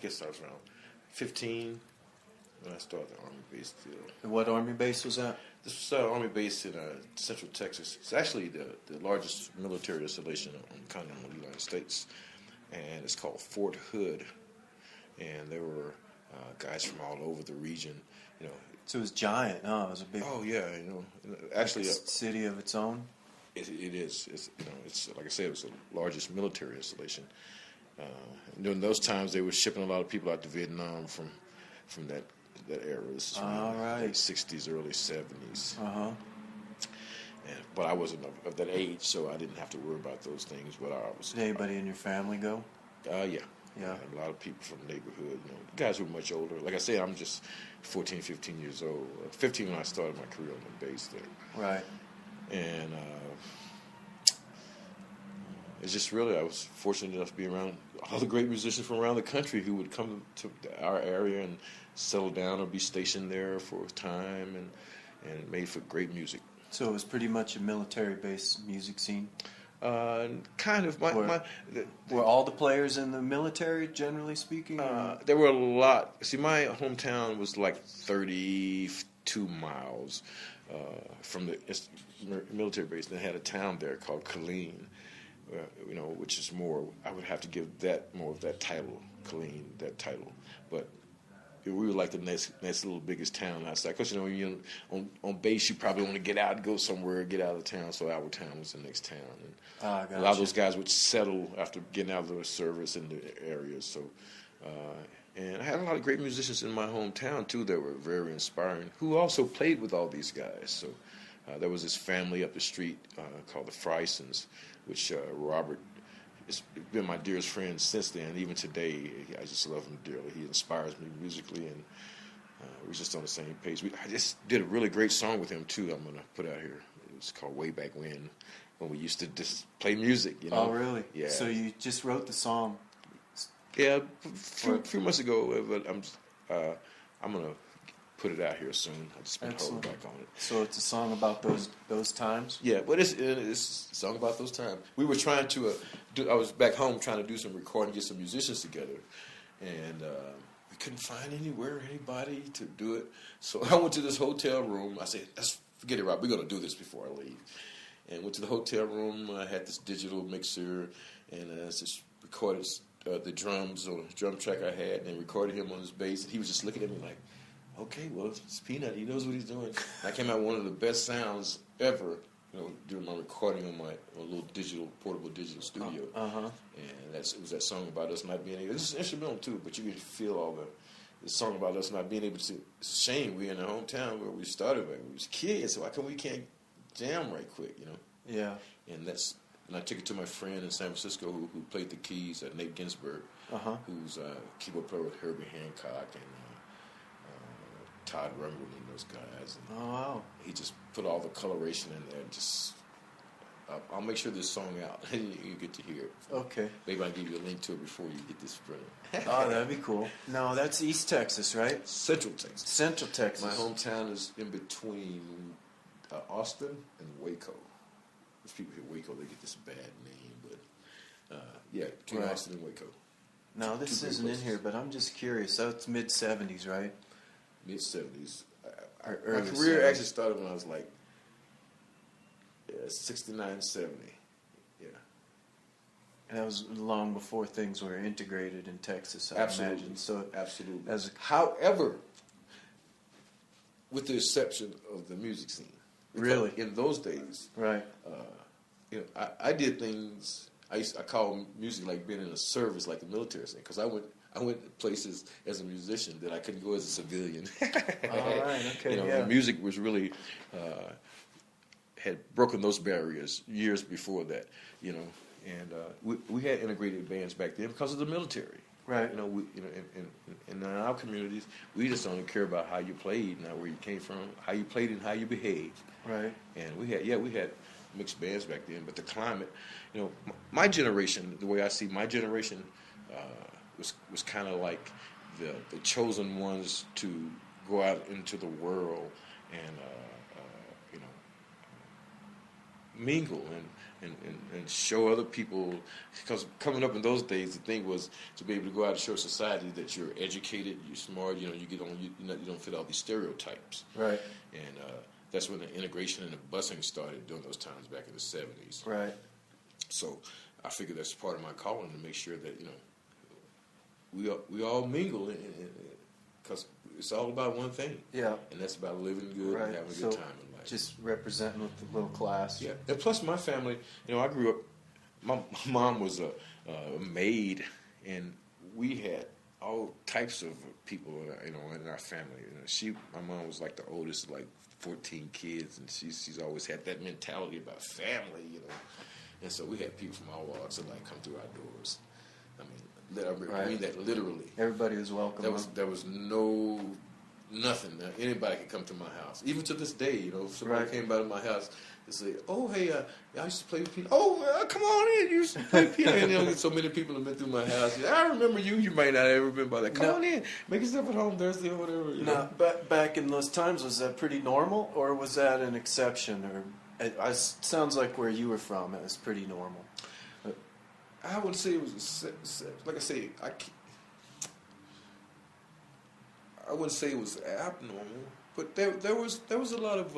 guess I was around 15 when I started the Army base deal. And what Army base was that? This was Army base in Central Texas. It's actually the largest military installation on the continental United States, and it's called Fort Hood. And there were guys from all over the region, you know. So it was giant, huh? It was a big. Oh yeah, you know, actually like a city of its own. It is. It's, you know, it's like I said, it was the largest military installation. During those times, they were shipping a lot of people out to Vietnam from that era. This is from the late 60s, early 70s. But I wasn't of that age, so I didn't have to worry about those things. But I was. Did anybody in your family go? Yeah. A lot of people from the neighborhood. You know, guys who were much older. Like I said, I'm just 14, 15 years old. 15 when I started my career on the base there. Right. And it's just really, I was fortunate enough to be around all the great musicians from around the country who would come to our area and settle down or be stationed there for a time, and it made for great music. So it was pretty much a military-based music scene? Kind of. Were all the players in the military, generally speaking? There were a lot. See, my hometown was like 32 miles from the military base. They had a town there called Killeen, you know, which is more. I would have to give that more of that title, Killeen, that title. But we were like the next little biggest town outside. Because, you know, when you're on base, you probably want to get out and go somewhere, get out of town. So our town was the next town. And gotcha. A lot of those guys would settle after getting out of the service in the area. So, and I had a lot of great musicians in my hometown, too, that were very inspiring, who also played with all these guys. So there was this family up the street called the Frysons, which Robert has been my dearest friend since then. Even today, I just love him dearly. He inspires me musically, and we're just on the same page. I just did a really great song with him, too, I'm going to put out here. It was called Way Back When we used to just play music, you know. Oh, really? Yeah. So you just wrote the song? Yeah, a few months ago, but I'm going to put it out here soon. I just been holding back on it. So it's a song about those times? Yeah, but it's a song about those times. We were trying to I was back home trying to do some recording, get some musicians together, and we couldn't find anybody to do it. So I went to this hotel room. I said, "Let's forget it, Rob. We're going to do this before I leave." And went to the hotel room. I had this digital mixer, and just recorded the drums on a drum track I had, and recorded him on his bass. And he was just looking at me like, "Okay, well, it's Peanut. He knows what he's doing." I came out with one of the best sounds ever, you know, during my recording on my little portable digital studio. And it was that song about us not being able. This is instrumental too, but you can feel all the song about us not being able to. It's a shame we're in the hometown where we started when we was kids. So why come we can't jam right quick, you know? Yeah. And I took it to my friend in San Francisco who played the keys, Nate Ginsberg, who's a keyboard player with Herbie Hancock and Todd Rundgren and those guys. And oh, wow. He just put all the coloration in there. I'll make sure this song out and you get to hear it. Okay. Maybe I'll give you a link to it before you get this printed. Oh, that'd be cool. No, that's East Texas, right? Central Texas. Central Texas. My hometown is in between Austin and Waco. There's people here in Waco, they get this bad name, but between Austin and Waco. No, this isn't in here, but I'm just curious. That's mid-'70s, right? Mid-'70s. My Early career 70s. actually started when I was like 69, 70. Yeah. And that was long before things were integrated in Texas, I imagine. So Absolutely. As However, with the exception of the music scene. Really? In those days. Right. You know, I did things. I call music like being in a service, like the military scene, because I went to places as a musician that I couldn't go as a civilian. All right. Okay. You know, yeah. the music was really had broken those barriers years before that. You know, and we had integrated bands back then because of the military. Right. You know, in our communities, we just only care about how you played, not where you came from, how you played and how you behaved. Right. And we had mixed bands back then, but the climate, you know, my generation, the way I see my generation, was kind of like the chosen ones to go out into the world and mingle and show other people. Because coming up in those days, the thing was to be able to go out and show society that you're educated, you're smart. You know, you get on. You don't fit all these stereotypes. Right. And that's when the integration and the busing started during those times back in the 70s. Right. So I figured that's part of my calling to make sure that we all mingle, because it's all about one thing. Yeah. And that's about living good and having a good time in life. Just representing with the little class. Yeah. And plus, my family, I grew up. My mom was a maid, and we had all types of people, in our family. My mom was like the oldest of like 14 kids, and she's always had that mentality about family, And so we had people from all walks that come through our doors. I mean that literally. Everybody was welcome. There was nothing. Anybody could come to my house. Even to this day, if somebody came by to my house and say, "Oh, hey, I used to play with piano." "Oh, come on in. You used to play piano." And so many people have been through my house. "Yeah, I remember you. You might not have ever been by that. Come on in. Make yourself at home Thursday or whatever." Now, back in those times, was that pretty normal, or was that an exception? Or it sounds like where you were from, it was pretty normal. I would say it was like I say, I wouldn't say it was abnormal, but there was a lot of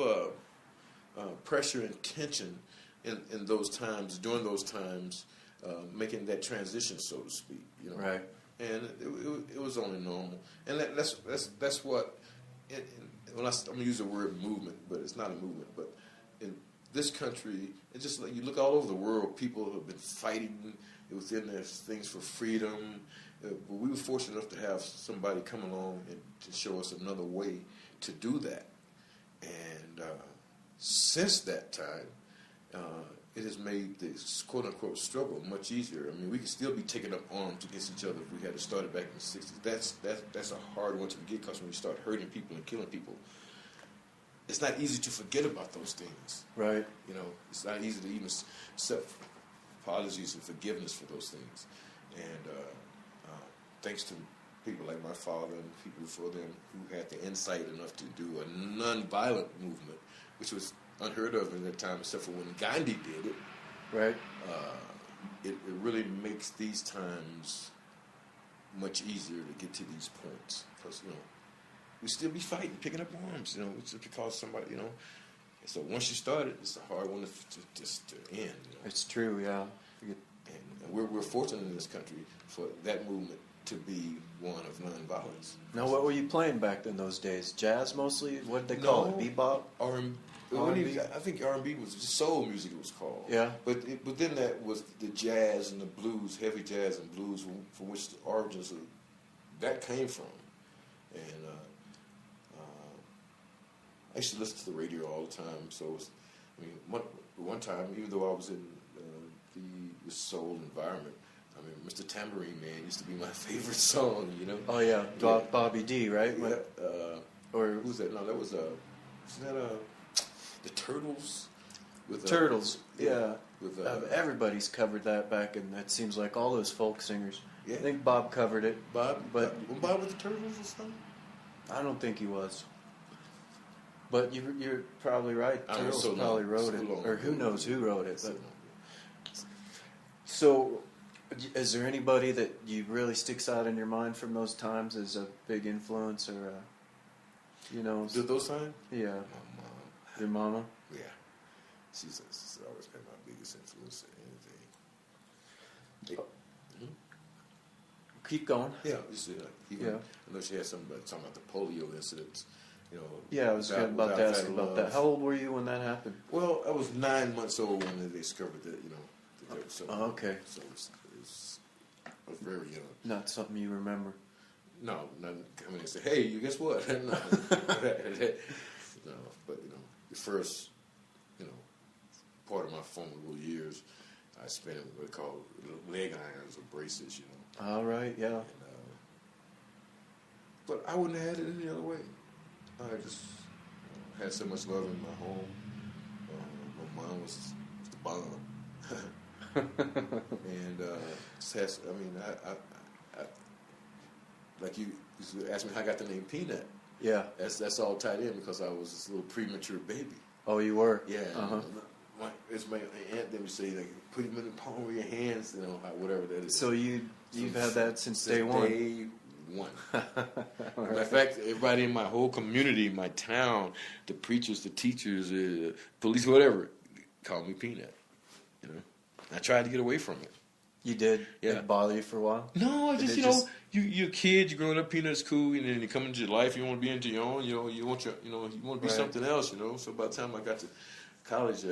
pressure and tension in those times, during those times, making that transition, so to speak. Right. And it was only normal, and that's what. When I'm gonna use the word movement, but it's not a movement. But in this country, it's just like you look all over the world, people have been fighting within their things for freedom. But we were fortunate enough to have somebody come along and to show us another way to do that. And since that time, it has made this quote-unquote struggle much easier. I mean, we could still be taking up arms against each other if we had to start it back in the 60s. That's a hard one to forget, because when you start hurting people and killing people, it's not easy to forget about those things. Right. It's not easy to even accept apologies and forgiveness for those things. And thanks to people like my father and people before them who had the insight enough to do a non-violent movement, which was unheard of in that time, except for when Gandhi did it. Right. It really makes these times much easier to get to these points, because we still be fighting, picking up arms, just because somebody, So once you start it, it's a hard one to end. It's true, yeah. And we're fortunate in this country for that movement to be one of nonviolence. Now, what were you playing back in those days? Jazz mostly? What did they call it? Bebop? R&B? I think R&B was just soul music, it was called. Yeah. But then that was the jazz and the blues, heavy jazz and blues, from which the origins of that came from. And I used to listen to the radio all the time. So, one time, even though I was in the soul environment, Mr. Tambourine Man used to be my favorite song, Oh, yeah. Bobby D, right? Yeah. Or who's that? No, that was isn't that the Turtles? With Turtles, yeah. With everybody's covered that back, and it seems like all those folk singers. Yeah. I think Bob covered it. Bob with the Turtles or something? I don't think he was. But you're probably right. Turtles probably wrote it, or who knows who wrote it. But so, is there anybody that you really sticks out in your mind from those times as a big influence, or Did those times? Yeah. My mom. Your mama? Yeah. She's always been my biggest influence in anything. Keep going. Yeah. I know she had something about the polio incidents. Yeah, I was about to ask about that. How old were you when that happened? Well, I was 9 months old when they discovered that, So, okay. So I was very young. Not something you remember. No, nothing coming and say, "Hey, you guess what?" No, but the first, part of my formative years, I spent in what they call leg irons or braces, All right, yeah. And, but I wouldn't have had it any other way. I just had so much love in my home. My mom was the bomb. And I like you asked me how I got the name Peanut. Yeah. That's all tied in because I was this little premature baby. Oh, you were? Yeah. Uh-huh. as my aunt then would say, like, put him in the palm of your hands, you know, whatever that is. So you've had that since day one. Day one. Matter of fact, everybody in my whole community, my town, the preachers, the teachers, police, whatever, called me Peanut. You know, I tried to get away from it. You did? Yeah. Did it bother you for a while? No, I just, you know, you're a kid, you're growing up, Peanut's cool, and then you come into your life, you want to be into your own, you know, you want to be right. something else, you know. So by the time I got to college,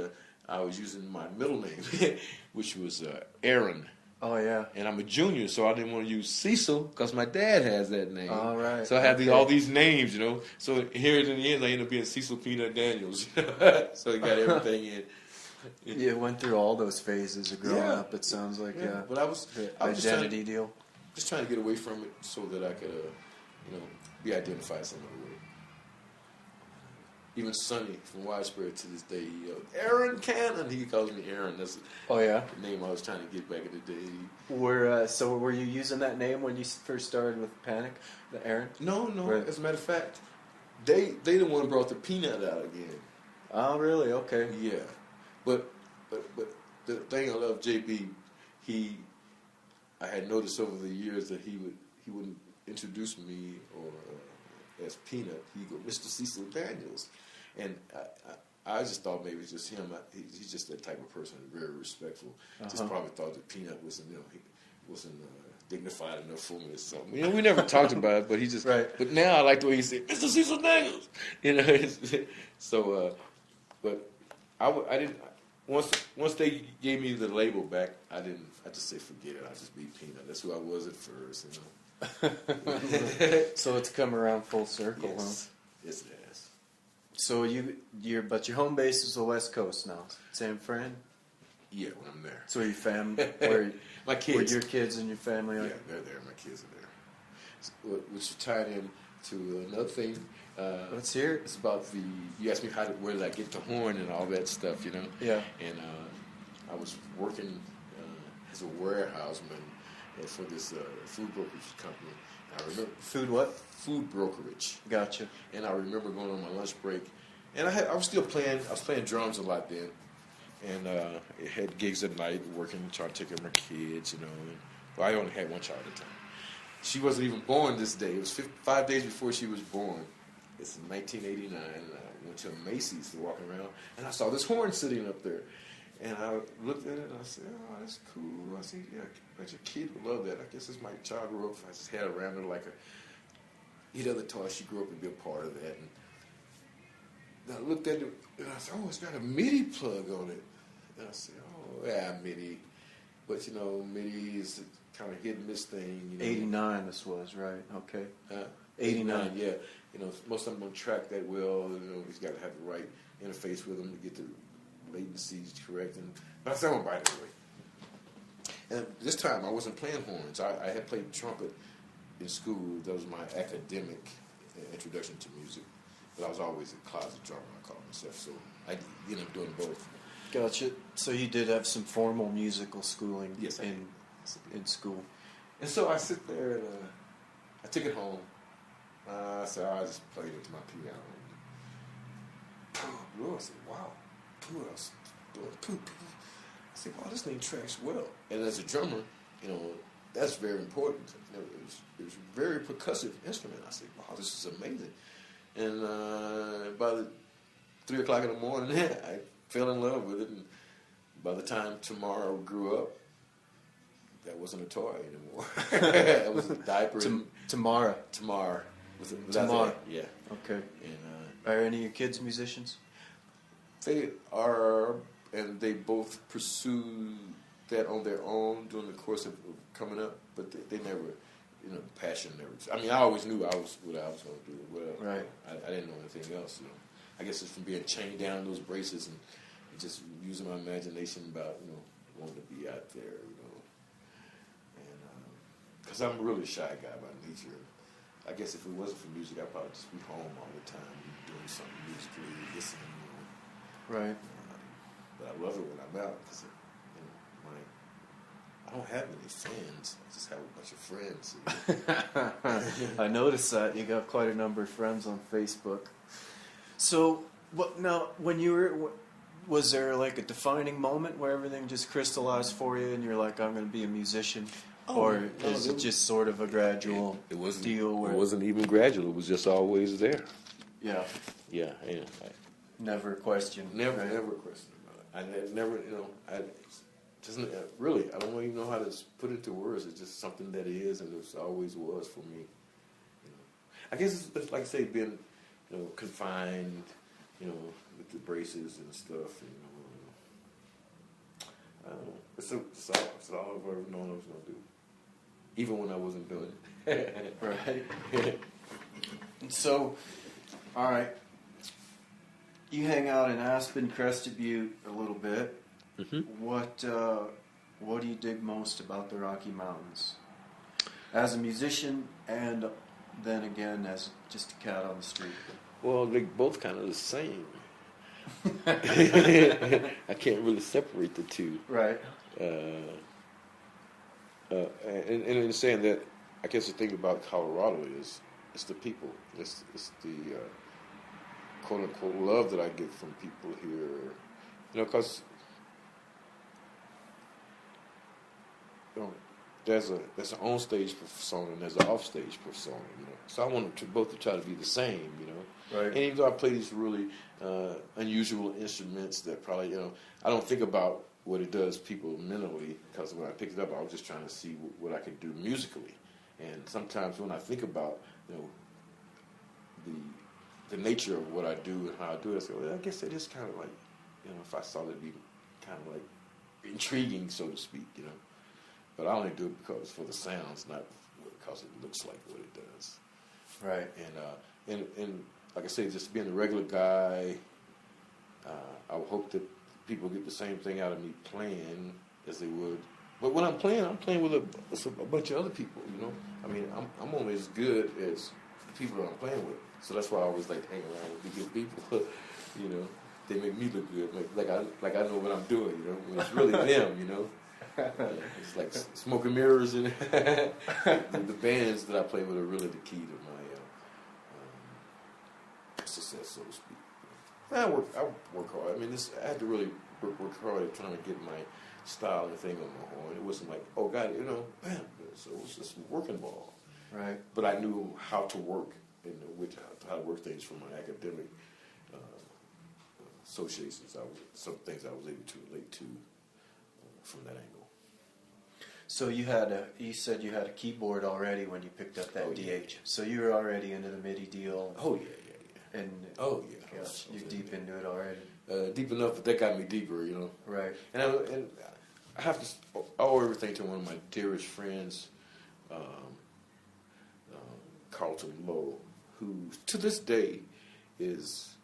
I was using my middle name, which was Aaron. Oh, yeah. And I'm a junior, so I didn't want to use Cecil because my dad has that name. All right. So I had all these names, you know. So here in the end, I ended up being Cecil Peanut Daniels. So he got everything in. You went through all those phases of growing up, it sounds like. Yeah. But I was identity deal. Just trying to get away from it so that I could, be identified some other way. Even Sonny from Widespread to this day, Aaron Cannon, he calls me Aaron. That's the name I was trying to get back in the day. Were you using that name when you first started with Panic, the Aaron? No. Right. As a matter of fact, they the one who brought the Peanut out again. Oh, really? Okay. Yeah, but the thing I love JB, I had noticed over the years that he wouldn't introduce me or as Peanut. He'd go, Mr. Cecil Daniels, and I just thought maybe it's just him. He's just that type of person, very respectful. Just probably thought that Peanut wasn't, he wasn't dignified enough for me or something. You know, we never talked about it, but he just. Right. But now I like the way he said, Mr. Cecil Daniels. You know, so. But I didn't. Once they gave me the label back, I just said forget it. I just be Peanut. That's who I was at first, you know. So it's come around full circle, Yes. huh? Yes, it has. So your home base is the West Coast now, San Fran. Yeah, when I'm there. So your family, My kids. where your kids and your family are. Yeah, they're there. My kids are there. Which tied in to another thing. Let's hear it. It's about you asked me where did I get the horn and all that stuff, you know? Yeah. And I was working as a warehouseman for this food brokerage company. I remember Food what? Food brokerage. Gotcha. And I remember going on my lunch break, and I was still playing. I was playing drums a lot then, and I had gigs at night, working, trying to take care of my kids, you know. And, I only had one child at the time. She wasn't even born this day. It was 5 days before she was born. It's in 1989, and I went to Macy's to walk around, and I saw this horn sitting up there. And I looked at it, and I said, oh, that's cool. I said, yeah, I bet your kid would love that. I guess as my child grew up, I just had around her like any other toy. She grew up and be a part of that. And I looked at it, and I said, oh, it's got a MIDI plug on it. And I said, oh, yeah, MIDI. But, MIDI is a kind of hit and miss thing. 89 this was, right? Okay. 89, yeah. Most of them don't track that well. He's got to have the right interface with them to get the latencies correct. But I said, I'm going to buy it anyway. And this time I wasn't playing horns. I had played trumpet in school. That was my academic introduction to music. But I was always a closet drummer, I call myself. So I ended up doing both. Gotcha. So you did have some formal musical schooling Yes, in school. And so I sit there and I took it home. I said, I just played it to my piano. I said, wow. I was doing poo. I said, wow, this thing tracks well. And as a drummer, that's very important. It was a very percussive instrument. I said, wow, this is amazing. And by 3 o'clock in the morning, I fell in love with it. And by the time Tamara grew up, that wasn't a toy anymore. That was a diaper. Tamara. Tamara. Tamara. Yeah. Okay. And are any of your kids musicians? they are, and they both pursue that on their own during the course of coming up, but they never, passion never. I mean, I always knew what I was going to do. Well, right. I didn't know anything else. I guess it's from being chained down in those braces and just using my imagination about wanting to be out there, and because I'm a really shy guy by nature. I guess if it wasn't for music, I'd probably just be home all the time, doing something musically, listening. Right. But I love it when I'm out because I don't have any fans. I just have a bunch of friends. I noticed that you got quite a number of friends on Facebook. So, now when you were Was there like a defining moment where everything just crystallized for you and you're like, I'm going to be a musician? Or is it just sort of a gradual deal? It wasn't even gradual. It was just always there. Yeah. Yeah. Never questioned. Never questioned about it. I never, I just really, I don't even know how to put it into words. It's just something that is, and it always was for me. I guess it's like I say, being, confined, with the braces and stuff. I don't know. It's all I've ever known I was going to do, even when I wasn't doing it. Right. So, all right. You hang out in Aspen, Crested Butte a little bit. Mm-hmm. What do you dig most about the Rocky Mountains? As a musician, and then again as just a cat on the street. Well, they're both kind of the same. I can't really separate the two. Right. And in saying that, I guess the thing about Colorado is it's the people. It's the quote unquote love that I get from people here. Because there's an on-stage persona and there's an off-stage persona. So I want them both to try to be the same. Right. And even though I play these really unusual instruments that probably I don't think about what it does people mentally, because when I picked it up I was just trying to see what I could do musically. And sometimes when I think about the nature of what I do and how I do it, I say, well, I guess it is kind of like, if I saw it, it'd be kind of like intriguing, so to speak, But I only do it because for the sounds, not because it looks like what it does. Right. And like I say, just being a regular guy, I would hope that people get the same thing out of me playing as they would. But when I'm playing with a bunch of other people, I mean, I'm only as good as the people that I'm playing with. So that's why I always like to hang around with the good people. They make me look good, like I know what I'm doing. When it's really them. It's like smoke and mirrors, and the bands that I play with are really the key to my success, so to speak. I work hard. I mean, I had to really work hard at trying to get my style and thing on my horn. It wasn't like, oh God, bam. So it was just working ball. Right. But I knew how to work and how to work things from my academic associations. Some things I was able to relate to from that angle. So you said you had a keyboard already when you picked up that DH. Yeah. So you were already into the MIDI deal. Oh yeah. And you're deep into it already. Deep enough that got me deeper, Right. And I have to owe everything to one of my dearest friends, Carlton Lowe, who to this day is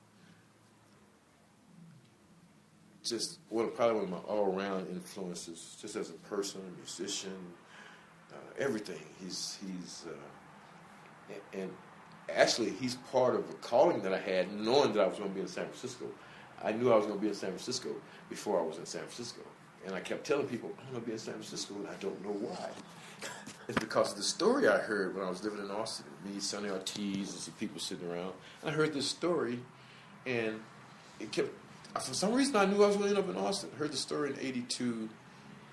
just probably one of my all-around influences, just as a person, a musician, everything. And actually he's part of a calling that I had, knowing that I was going to be in San Francisco. I knew I was going to be in San Francisco before I was in San Francisco, and I kept telling people I'm going to be in San Francisco, and I don't know why. It's because of the story I heard when I was living in Austin. Me, Sonny Ortiz, and some people sitting around, and I heard this story, and it kept. For some reason, I knew I was going to end up in Austin. I heard the story in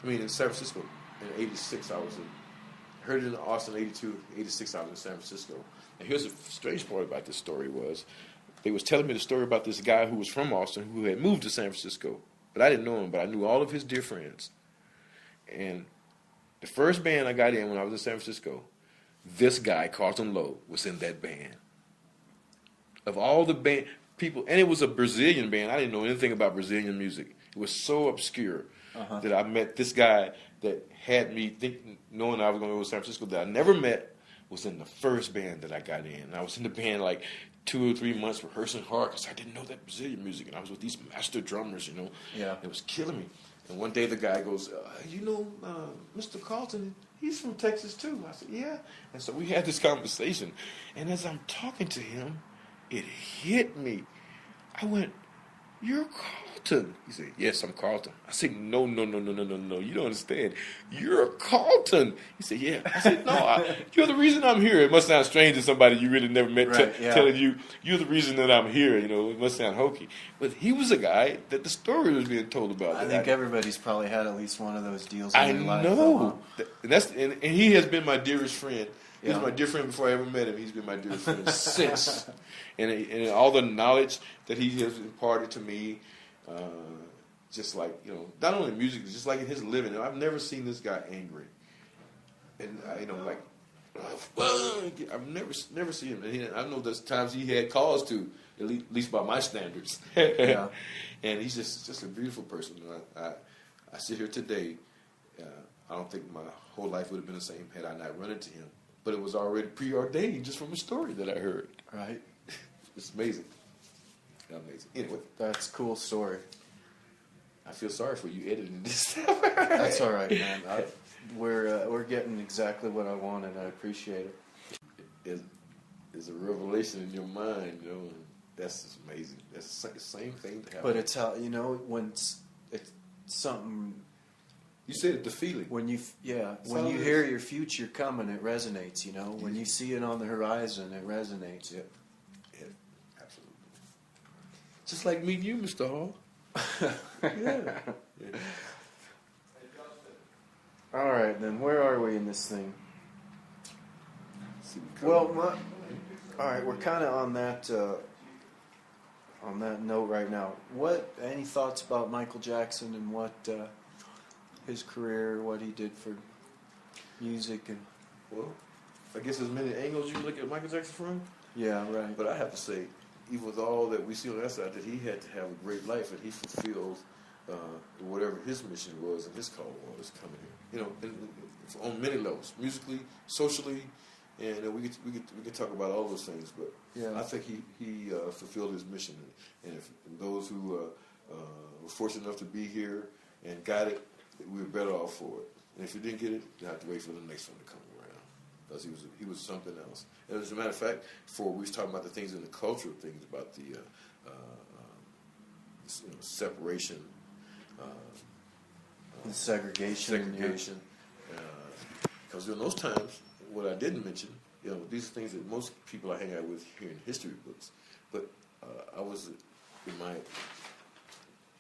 in San Francisco. In 86, heard it in Austin, 82, 86, I was in San Francisco. And here's the strange part about this story was, they was telling me the story about this guy who was from Austin who had moved to San Francisco. But I didn't know him, but I knew all of his dear friends. And the first band I got in when I was in San Francisco, this guy, Carlton Lowe, was in that band. Of all the band people, and it was a Brazilian band. I didn't know anything about Brazilian music. It was so obscure that I met this guy that had me knowing I was going to go to San Francisco that I never met, was in the first band that I got in. And I was in the band like 2 or 3 months rehearsing hard because I didn't know that Brazilian music. And I was with these master drummers, Yeah. It was killing me. And one day the guy goes, Mr. Carlton, he's from Texas too. I said, yeah. And so we had this conversation. And as I'm talking to him, it hit me. I went, you're Carlton. Carlton. He said, yes, I'm Carlton. I said, no. You don't understand. You're Carlton. He said, yeah. I said, no, you're the reason I'm here. It must sound strange to somebody you really never met telling you, you're the reason that I'm here. It must sound hokey. But he was a guy that the story was being told about. I think everybody's probably had at least one of those deals in I their life. know. And he has been my dearest friend. He was Yeah. my dear friend before I ever met him. He's been my dearest friend since. And all the knowledge that he has imparted to me, just like, not only music, just like in his living. I've never seen this guy angry. And, I've never seen him. And I know there's times he had cause to, at least by my standards. Yeah. And he's just a beautiful person. I sit here today. I don't think my whole life would have been the same had I not run into him. But it was already preordained just from a story that I heard. Right. It's amazing. Amazing. Anyway. That's a cool story. I feel sorry for you editing this. That's all right, man. We're getting exactly what I wanted. I appreciate it. It's a revelation in your mind, and that's just amazing. That's the same thing to happen. But it's how, when it's something... You said it, the feeling. When you hear your future coming, it resonates, When you see it on the horizon, it resonates. Yeah, absolutely. Just like meeting you, Mr. Hall. Yeah. All right, then where are we in this thing? Well, all right, we're kind of on that note right now. Any thoughts about Michael Jackson and what his career, what he did for music, and well, I guess there's many angles you look at Michael Jackson from. Yeah, right. But I have to say, even with all that we see on that side, that he had to have a great life, and he fulfilled whatever his mission was and his call was coming here. On many levels, musically, socially, and we could talk about all those things. But yeah. I think he fulfilled his mission, and those who were fortunate enough to be here and got it, we were better off for it. And if you didn't get it, you have to wait for the next one to come around, because he was something else. And as a matter of fact, before we was talking about the things in the cultural things about the separation, the segregation. Because in those times, what I didn't mention, these are things that most people I hang out with here in history books. But I was in my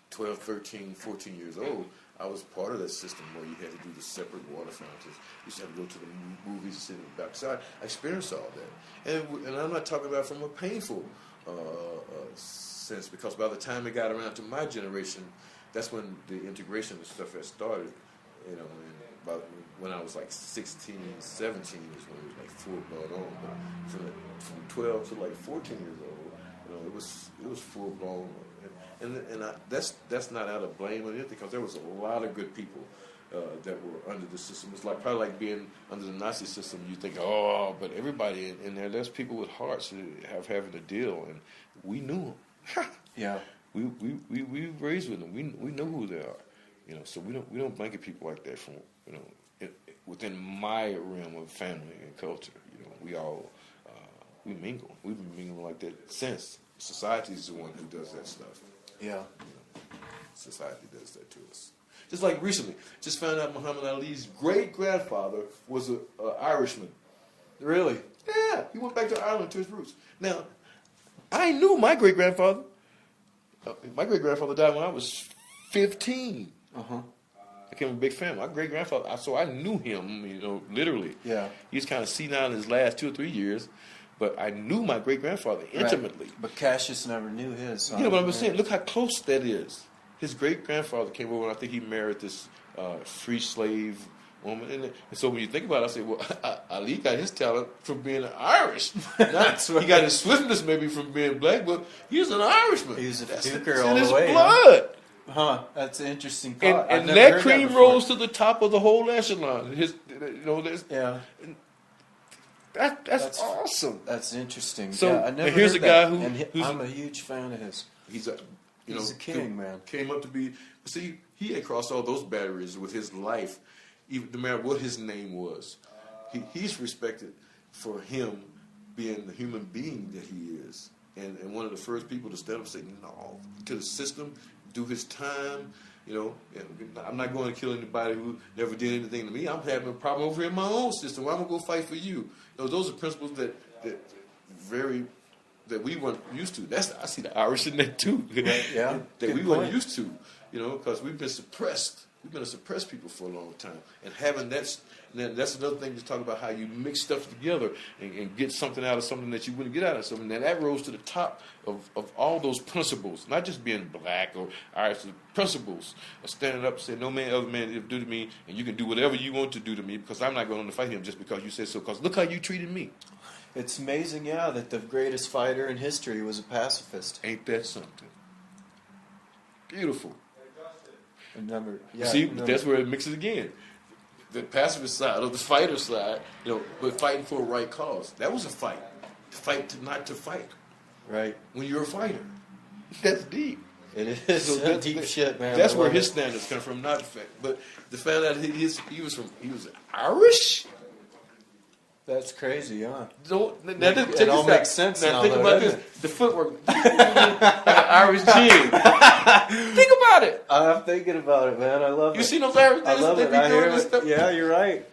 12, 13, 14 years old. I was part of that system where you had to do the separate water fountains. You used to have to go to the movies and sit in the back. So I experienced all that. And I'm not talking about from a painful sense, because by the time it got around to my generation, that's when the integration and stuff had started. And about when I was like 16, 17 is when it was like full blown on. But from 12 to like 14 years old, it was full blown. And that's not out of blame or anything, because there was a lot of good people that were under the system. It's probably like being under the Nazi system. You think, but everybody in there's people with hearts who having to deal, and we knew them. Yeah, we raised with them. We know who they are. So we don't blanket people like that from within my realm of family and culture. We all we mingle. We've been mingling like that since. Society is the one who does that stuff. Yeah. Society does that to us. Just like recently, just found out Muhammad Ali's great-grandfather was an Irishman. Really? Yeah, he went back to Ireland to his roots. Now, I knew my great-grandfather. My great-grandfather died when I was 15. Uh-huh. I became a big fan. My great-grandfather, so I knew him, literally. Yeah. He was kind of senile in his last 2 or 3 years. But I knew my great-grandfather intimately. Right. But Cassius never knew his. But I'm saying, look how close that is. His great-grandfather came over, and I think he married this free slave woman. And so when you think about it, I say, well, Ali got his talent from being Irish. That's right. He got his swiftness maybe from being black, but he's an Irishman. He was a That's Duker all in his the way. blood. Huh? That's an interesting thought. And that cream rose to the top of the whole echelon. Yeah. That's awesome. That's interesting. So I never here's heard a guy that. who's I'm a huge fan of his. He's a king, man. Came up to be. See, he had crossed all those barriers with his life, even no matter what his name was. He's respected for him being the human being that he is, and one of the first people to stand up and say no to the system do his time. You know, and I'm not going to kill anybody who never did anything to me. I'm having a problem over in my own system. Why am I going to fight for you? Those are principles that we weren't used to. I see the Irish in that too. Right, yeah, that we weren't used to. Because we've been suppressed. We've been a suppressed people for a long time, and having that's another thing to talk about how you mix stuff together and get something out of something that you wouldn't get out of something. And that rose to the top of all those principles, not just being black or Irish. The principles of standing up and saying, no man, other man, if do to me, and you can do whatever you want to do to me because I'm not going to fight him just because you said so. Because look how you treated me. It's amazing, yeah, that the greatest fighter in history was a pacifist. Ain't that something? Beautiful. That's where it mixes again. The pacifist side or the fighter side, but fighting for a right cause. That was a fight. Not to fight. Right. When you're a fighter. That's deep. It is deep shit, man. That's where his standards come from, not the fact. But the fact that he was Irish. That's crazy, huh? It all makes sense now. Think about this. The footwork. Irish jig. Think about it. I'm thinking about it, man. I love it. You see those Irish I love it. I hear it. Stuff? Yeah, you're right.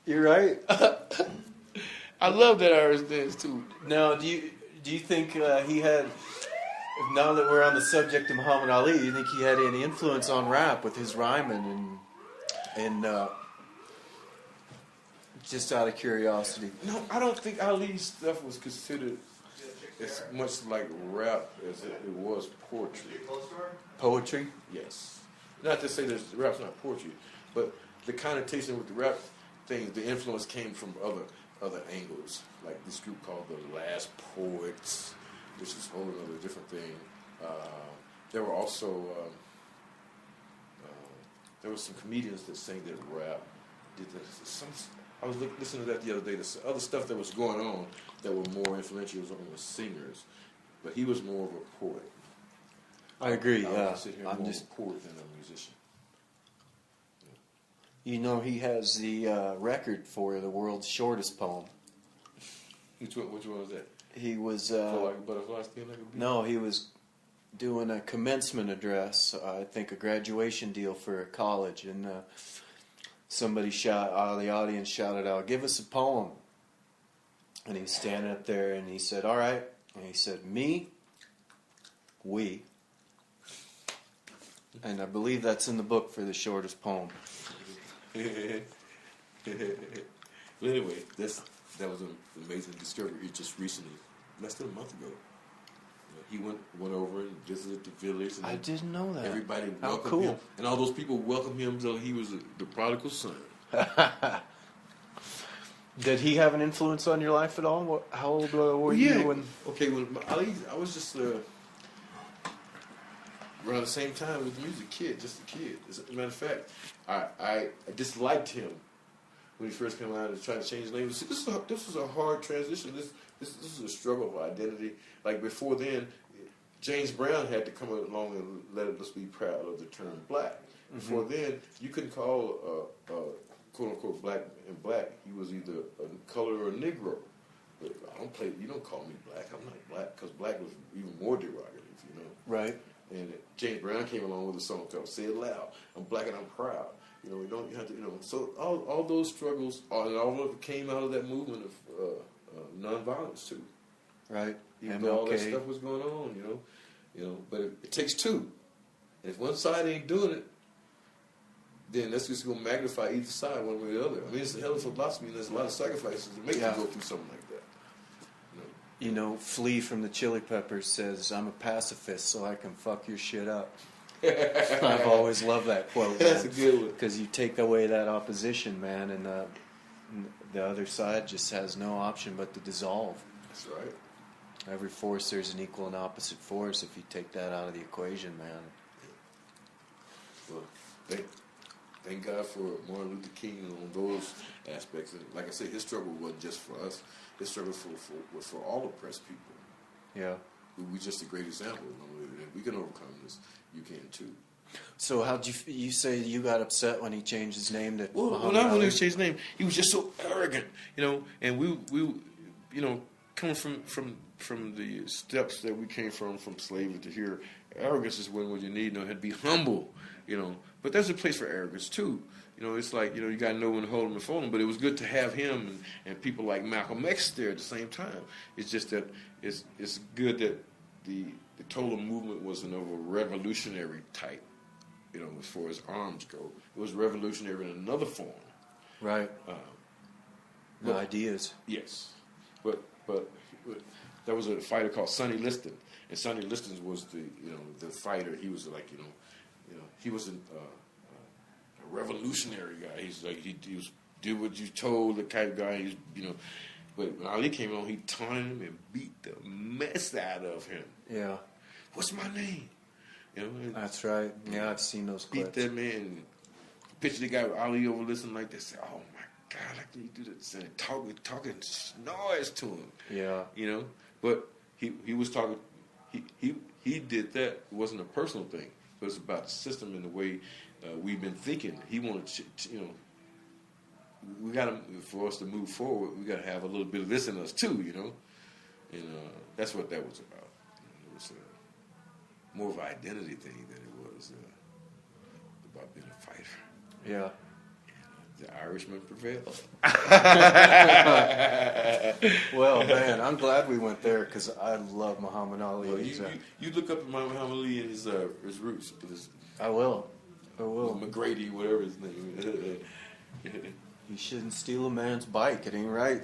You're right. I love that Irish dance, too. Now, do you think he had... Now that we're on the subject of Muhammad Ali, do you think he had any influence on rap with his rhyming and just out of curiosity? No, I don't think Ali's stuff was considered as much like rap as it was poetry. Poetry? Yes. Not to say that rap's not poetry, but the connotation with the rap thing, the influence came from other angles, like this group called the Last Poets, which is a whole other different thing. There were also there were some comedians that sang that rap. I was listening to that the other day. The other stuff that was going on that were more influential was singers, but he was more of a poet. I agree. I Yeah, consider him more of a poet than a musician. Yeah. He has the record for the world's shortest poem. Which one was that? He was. Feel like a butterfly, sting like a bee? No, he was doing a commencement address. I think a graduation deal for a college, and somebody the audience shouted out, "Give us a poem." And he was standing up there, and he said, "All right." And he said, "Me, we." And I believe that's in the book for the shortest poem. Well, anyway, that was an amazing discovery just recently, less than a month ago. He went over and visited the village. And I didn't know that. Everybody How welcomed cool. him. And all those people welcomed him until he was the prodigal son. Did he have an influence on your life at all? How old were you? When... Okay, I was just around the same time as the music kid, just a kid. As a matter of fact, I disliked him when he first came out and tried to change his name. This was a hard transition. This is a struggle of identity. Like before then, James Brown had to come along and let us be proud of the term black. Before then, you couldn't call quote unquote black and black. He was either a color or a Negro. But you don't call me black. I'm not black, because black was even more derogative, Right. And James Brown came along with a song called "Say It Loud." I'm black and I'm proud. You have to. So all those struggles, all of it came out of that movement of nonviolence too. Right. Even though all that stuff was going on, but it takes two. And if one side ain't doing it, then that's just going to magnify either side one way or the other. I mean, it's a hell of a philosophy, and there's a lot of sacrifices to make you go through something like that. Flea from the Chili Peppers says, "I'm a pacifist, so I can fuck your shit up." I've always loved that quote. That's a good one. Because you take away that opposition, man, and the other side just has no option but to dissolve. That's right. Every force, there's an equal and opposite force. If you take that out of the equation, man. Well, thank God for Martin Luther King on those aspects. And like I said, his struggle wasn't just for us. His struggle was for all oppressed people. Yeah. We're just a great example. If we can overcome this, you can too. So how'd you say you got upset when he changed his name to Well, Muhammad not when Ali? he changed his name. He was just so arrogant, and we coming from the steps that we came from slavery to here, arrogance is when you need to be humble, But there's a place for arrogance too. It's like, you got to know when to hold them and fold them. But it was good to have him and people like Malcolm X there at the same time. It's just that it's good that the total movement wasn't of a revolutionary type, as far as arms go. It was revolutionary in another form. Right. The ideas. Yes. But there was a fighter called Sonny Liston. And Sonny Liston was the fighter. He was like, he wasn't a revolutionary guy. He's like, he was do what you told, the kind of guy. He's, but when Ali came on, he taunted him and beat the mess out of him. Yeah. What's my name? That's right. Yeah, I've seen those clips. Beat that man. Picture the guy with Ali over listening like this. Say, oh my God, how can you do this? And talking noise to him. Yeah. But he was talking. He did that. It wasn't a personal thing. It was about the system and the way we've been thinking. He wanted to, we got to, for us to move forward, we got to have a little bit of this in us too, And that's what that was about. It was more of an identity thing than it was about being a fighter. Yeah. The Irishman prevailed. Well, man, I'm glad we went there because I love Muhammad Ali. Well, you look up at Muhammad Ali and his roots. I will. McGrady, whatever his name is. You shouldn't steal a man's bike. It ain't right.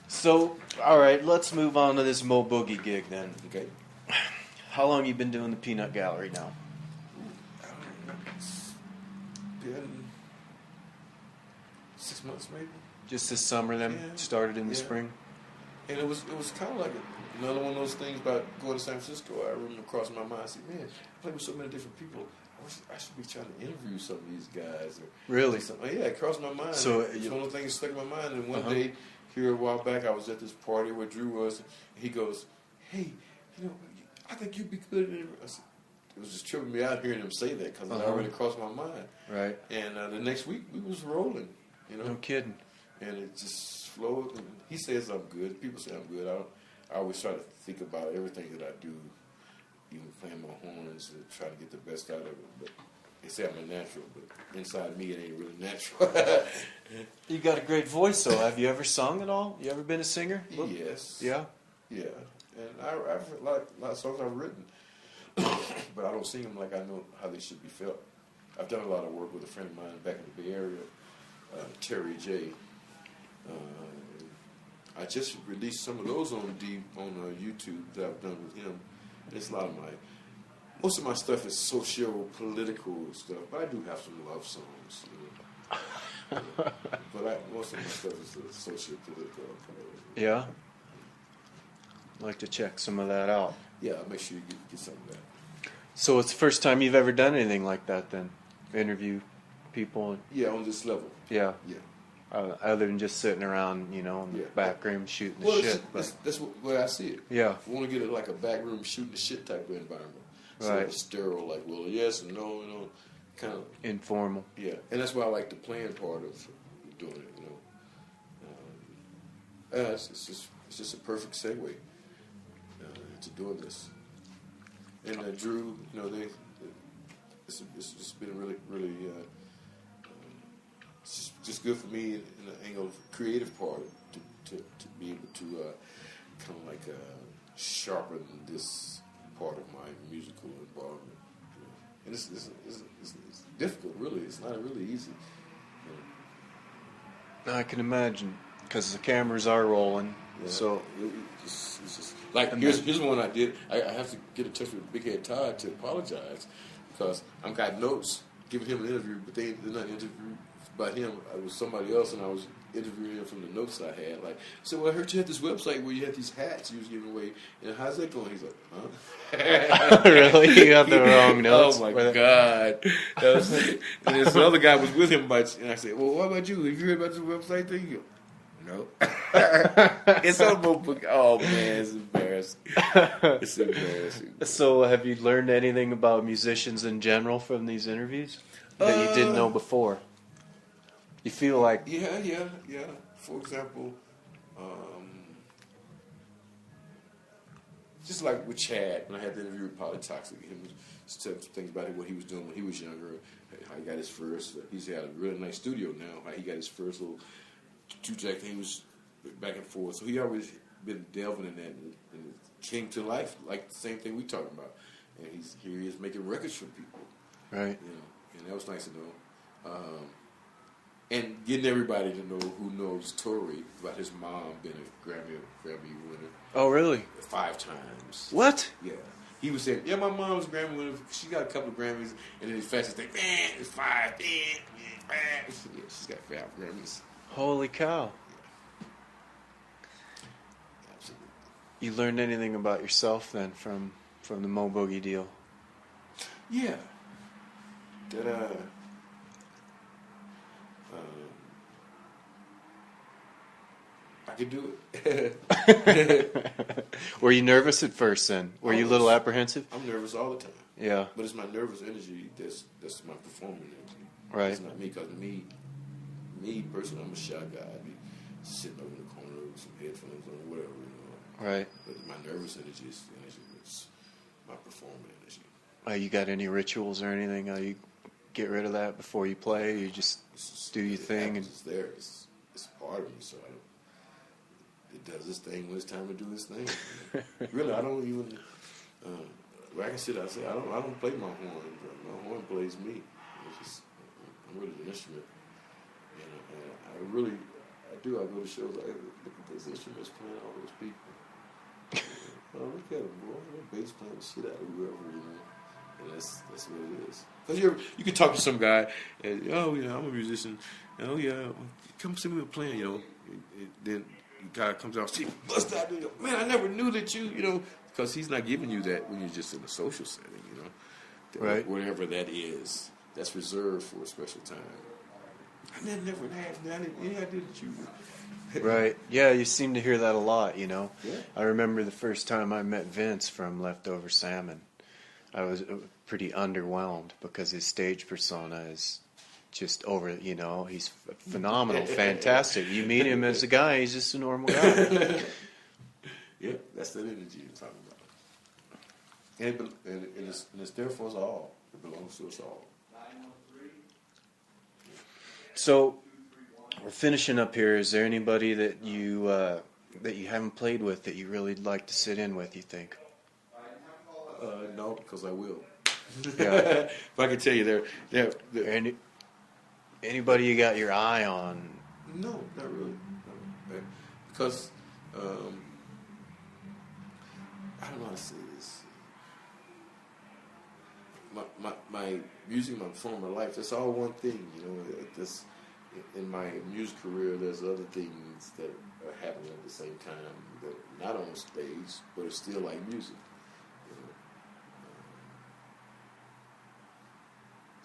So, all right, let's move on to this Mo Boogie gig then. Okay. How long you been doing the Peanut Gallery now? It's been 6 months maybe. Just this summer then? Yeah. Started in the spring? And it was kind of like another one of those things about going to San Francisco. I remember crossing my mind. I said, man, I play with so many different people. I should be trying to interview some of these guys. Really? Yeah, it crossed my mind. So it's one of the things that stuck in my mind. And one day, here a while back, I was at this party where Drew was. And he goes, hey, I think you'd be good at it. It was just tripping me out hearing him say that because it already crossed my mind. Right. And the next week, we was rolling. No kidding. And it just flowed. And he says I'm good. People say I'm good. I always try to think about everything that I do, even playing my horns and try to get the best out of it. But they say I'm a natural, but inside me it ain't really natural. You got a great voice, though. Have you ever sung at all? You ever been a singer? Yes. Yeah? Yeah. And I've a lot of songs I've written, but I don't sing them like I know how they should be felt. I've done a lot of work with a friend of mine back in the Bay Area, Terry J. I just released some of those on YouTube that I've done with him. It's a lot of most of my stuff is socio-political stuff, but I do have some love songs. But most of my stuff is socio-political. Yeah? I'd like to check some of that out. Yeah, I'll make sure you get some of that. So it's the first time you've ever done anything like that then? Interview people? Yeah, on this level. Yeah. Yeah. Other than just sitting around, in the back room shooting the shit. That's the way I see it. Yeah. We want to get it like a back room shooting the shit type of environment. So Right. it's sterile, like, well, yes and no, kind of. Informal. Yeah, and that's why I like the playing part of doing it, It's just a perfect segue to doing this. And Drew, it's just been really, really, it's just good for me in the angle of creative part to be able to kind of like sharpen this part of my musical involvement. And it's difficult, really. It's not really easy. I can imagine, because the cameras are rolling. Yeah. So it's just like here's one I did. I have to get in touch with Big Head Todd to apologize because I've got notes giving him an interview, but they're not interviewed by him. It was somebody else, and I was interviewing him from the notes I had. Like, so well, I heard you had this website where you had these hats you was giving away, and how's that going? He's like, huh? Really? You got the wrong notes? Oh my God! And this other guy was with him, and I said, well, what about you? Have you heard about this website thing? He goes, no. It's on my book. Oh man, it's embarrassing. It's embarrassing. So have you learned anything about musicians in general from these interviews that you didn't know before? You feel like Yeah. For example, just like with Chad, when I had the interview with Polytoxic, him said some things about what he was doing when he was younger, how he got his first. He's had a really nice studio now. How he got his first little two-track thing. He was back and forth, so he always been delving in that and it came to life like the same thing we talking about. And here he is making records for people, right. and that was nice to know. And getting everybody to know who knows Tory about his mom being a Grammy winner. Oh, really? 5 times. What? Yeah. He was saying, yeah, my mom's a Grammy winner. She got a couple of Grammys. And then the fastest thing, man, it's 5, man. Yeah, she's got 5 Grammys. Holy cow. Yeah. Absolutely. You learned anything about yourself then from the Mo Boogie deal? Yeah. That, I could do it. Were you nervous at first then? Were you a little apprehensive? I'm nervous all the time. Yeah. But it's my nervous energy that's my performing energy. Right. It's not me, because me personally, I'm a shy guy. I'd be sitting over in the corner with some headphones on, whatever, Right. But my nervous energy is the energy that's my performing energy. You got any rituals or anything? You get rid of that before you play? You just do your thing? It's there. It's part of me, so it does this thing when it's time to do this thing. Really, I don't even. I can sit out and say I don't play my horn. My horn plays me. It's just, I'm really an instrument, and I do. I go to shows. I look at those instruments playing all those people. Oh, look at them, boy! They're bass playing the shit out of whoever, And that's what it is. Because you can talk to some guy, and I'm a musician. And, come see me playing, Then the guy comes out, see, bust out, man, I never knew that because he's not giving you that when you're just in a social setting, Right. Whatever that is, that's reserved for a special time. I never had any idea that you would. Right. Yeah, you seem to hear that a lot, Yeah. I remember the first time I met Vince from Leftover Salmon. I was pretty underwhelmed because his stage persona is just over, he's phenomenal, fantastic. You meet him as a guy, he's just a normal guy. Yeah, that's the energy you're talking about. And it's there for us all. It belongs to us all. So, we're finishing up here. Is there anybody that you haven't played with that you really'd like to sit in with, you think? No, because I will. Yeah. If I can tell you, Anybody you got your eye on? No, not really. No. Because I don't know how to say this. My music, my former life, that's all one thing. This in my music career, there's other things that are happening at the same time that are not on stage, but are still like music.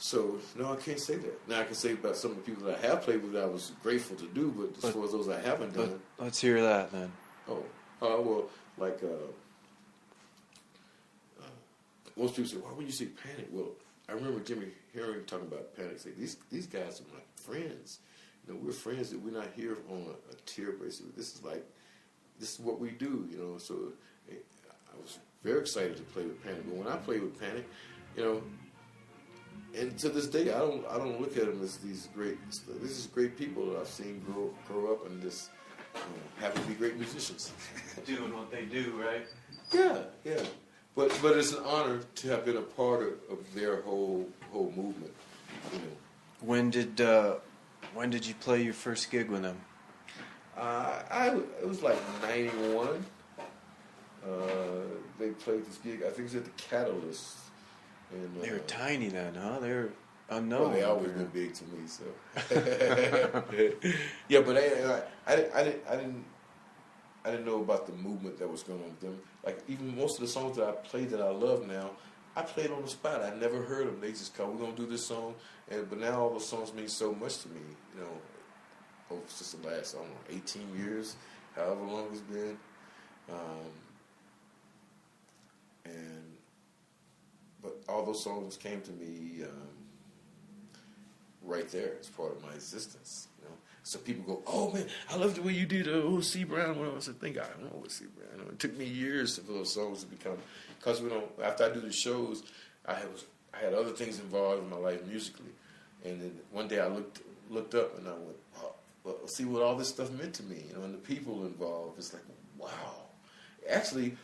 So, no, I can't say that. Now, I can say about some of the people that I have played with that I was grateful to do, but as far as those I haven't done. Let's hear that then. Well, like, most people say, why would you say Panic? Well, I remember Jimmy Herring talking about Panic, say, these guys are my friends. We're friends that we're not here on a tier basis. This is what we do, So I was very excited to play with Panic. But when I played with Panic, and to this day, I don't look at them as these great. This is great people that I've seen grow up and just happen to be great musicians. Doing what they do, right? Yeah. But it's an honor to have been a part of their whole movement. When did you play your first gig with them? It was like 91. They played this gig. I think it was at the Catalyst. And, they were tiny then, huh? They were unknown. Well, they always been big to me, so. Yeah, but I didn't know about the movement that was going on with them. Like even most of the songs that I played that I love now, I played on the spot. I never heard them. They just called, we're gonna do this song, but now all those songs mean so much to me. Since the last 18 years, however long it's been, But all those songs came to me right there. It's part of my existence. You know, so people go, "Oh man, I love the way you did C Brown." When I was thinking, I don't know what C Brown. It took me years for those songs to become, because we don't. After I do the shows, I had other things involved in my life musically, and then one day I looked up and I went, "Oh, well, see what all this stuff meant to me." You know, and the people involved. It's like, wow. Actually,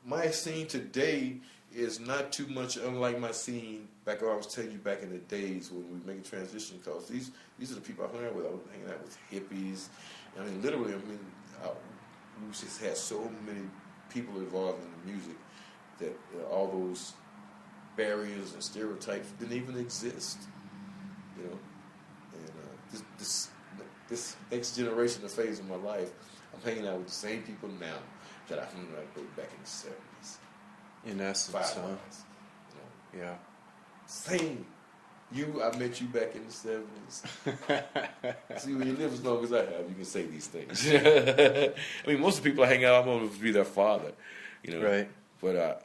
my scene today is not too much unlike my scene back when I was telling you back in the days when we were making transition calls. These are the people I hung out with. I was hanging out with hippies. I mean, literally, we just had so many people involved in the music that all those barriers and stereotypes didn't even exist. You know, and this next generation of phase of my life, I'm hanging out with the same people now that I hung out with back in the 70s. In essence, Five huh? lines, you know. Yeah. Same. I met you back in the 70s. See, when you live as long as I have, you can say these things. I mean, most of the people I hang out, I'm going to be their father, you know. Right. But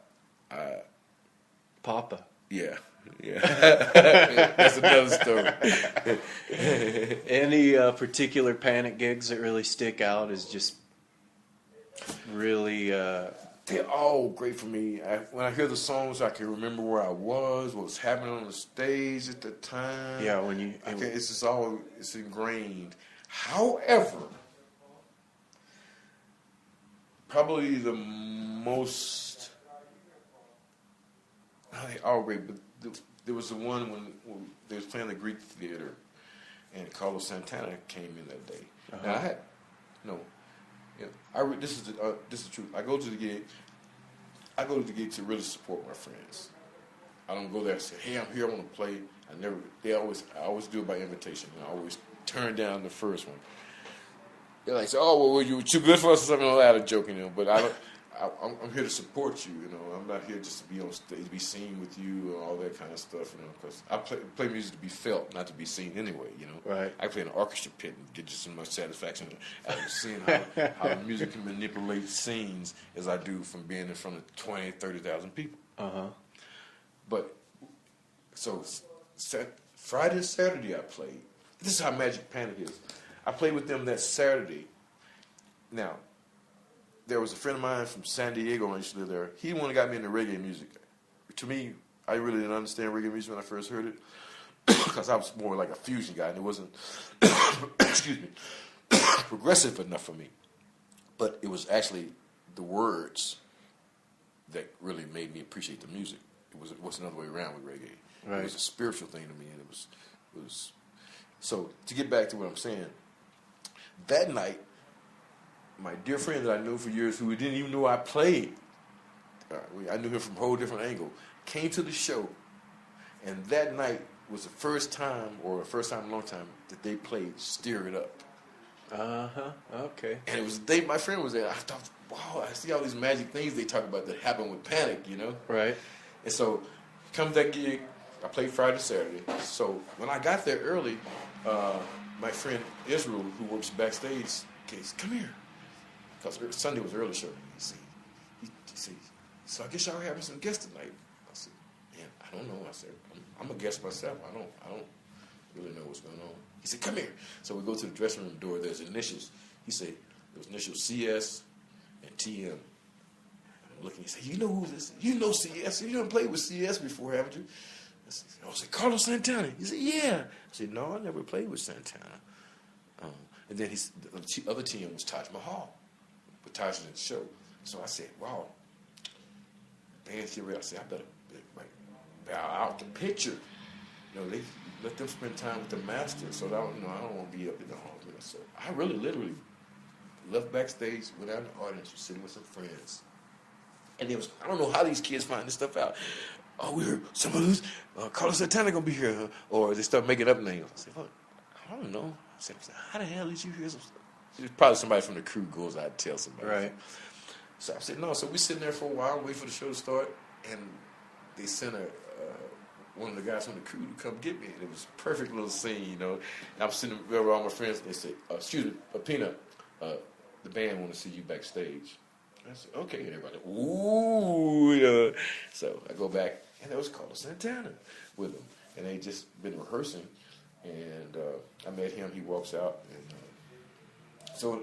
Papa. yeah. That's another story. Any particular Panic gigs that really stick out as just really... They're all great for me. When I hear the songs, I can remember where I was, what was happening on the stage at the time. Yeah, when you... It's just it's ingrained. However, probably the most... They're all great, but there was the one when they was playing the Greek Theater, and Carlos Santana came in that day. Uh-huh. Now, I had... No. Yeah, this is the truth. I go to the gig to really support my friends. I don't go there and say, "Hey, I'm here. I want to play." I always do it by invitation. I always turn down the first one. They're like, "Oh, well, you too good for us," or something like that. I'm joking, you know. But I'm here to support you. You know, I'm not here just to be on stage, be seen with you, and all that kind of stuff. You know, because I play music to be felt, not to be seen anyway. You know, right? I play in an orchestra pit and get just as much satisfaction out of seeing how music can manipulate scenes as I do from being in front of 20, 30,000 people. But so Friday and Saturday I played. This is how Magic Panic is. I played with them that Saturday. Now, there was a friend of mine from San Diego when I used to live there. He the one that got me into reggae music. To me, I really didn't understand reggae music when I first heard it because I was more like a fusion guy and it wasn't, excuse me, progressive enough for me. But it was actually the words that really made me appreciate the music. It wasn't another way around with reggae. Right. It was a spiritual thing to me, and it was. So to get back to what I'm saying, that night, my dear friend that I knew for years, who didn't even know I played, I knew him from a whole different angle, came to the show, and that night was the first time in a long time, that they played "Stir It Up." Okay. And it was the day my friend was there. I thought, wow, I see all these magic things they talk about that happen with Panic, you know? Right. And so, come to that gig, I played Friday, Saturday. So, when I got there early, my friend Israel, who works backstage, said, "Come here." Because Sunday was early show. He said, "So I guess y'all having some guests tonight." I said, "Man, I don't know." I said, I'm a guest myself. I don't really know what's going on. He said, "Come here." So we go to the dressing room door. There's initials. He said, there was initials CS and TM. I'm looking. He said, "You know who this is? You know CS. You done played with CS before, haven't you?" I said, "Carlos Santana." He said, "Yeah." I said, "No, I never played with Santana." And then the other TM was Taj Mahal. But Taj didn't show. So I said, "Wow." Band's here. I said, "I better bow out the picture. You know, they let them spend time with the master. So I don't want to be up in the hall." So I really, literally left backstage, went out in the audience, was sitting with some friends, and I don't know how these kids find this stuff out. "Oh, we heard some of those Carlos Santana gonna be here," huh? Or they start making up names. I said, "Well, I don't know." I said, "How the hell did you hear some stuff?" It's probably somebody from the crew goes out and tells somebody. Right. So I said, "No." So we sitting there for a while, wait for the show to start, and they sent one of the guys from the crew to come get me. And it was a perfect little scene, you know. And I'm sitting there with all my friends, and they said, "Excuse me, Peanut, the band want to see you backstage." I said, "Okay." And everybody, "Ooh." So I go back, and there was Carlos Santana with them. And they just been rehearsing And I met him. He walks out, and so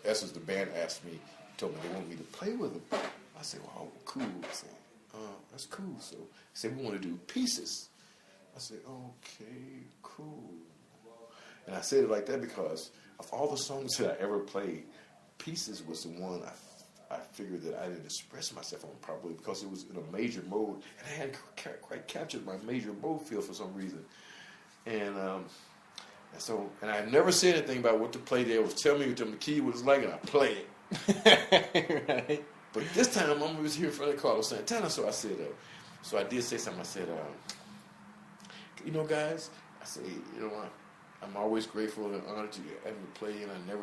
Essence, the band asked me, told me they want me to play with them. I said, "Well, cool." I said, "That's cool." So he said, "We want to do pieces." I said, "Okay, cool." And I said it like that because of all the songs that I ever played, Pieces was the one I figured that I didn't express myself on properly because it was in a major mode, and I hadn't quite captured my major mode feel for some reason. And so I never said anything about what to play. They was telling me what the key was like, and I played it. Right. But this time, I was here in front of Carlos Santana, so I said, so I did say something. I said, you know, guys, I say, you know, I'm always grateful and honored to have me play, and I never,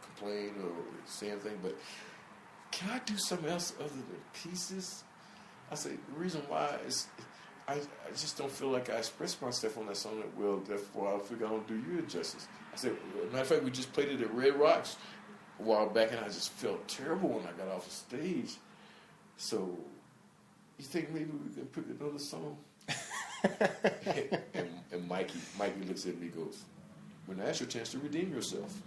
complain or say anything. But can I do something else other than Pieces? I say the reason why is I just don't feel like I expressed myself on that song that well. Therefore, I figure I don't do you justice. I said, matter of fact, we just played it at Red Rocks a while back, and I just felt terrible when I got off the stage. So, you think maybe we can pick another song? and Mikey looks at me and goes, "Well, now's your chance to redeem yourself."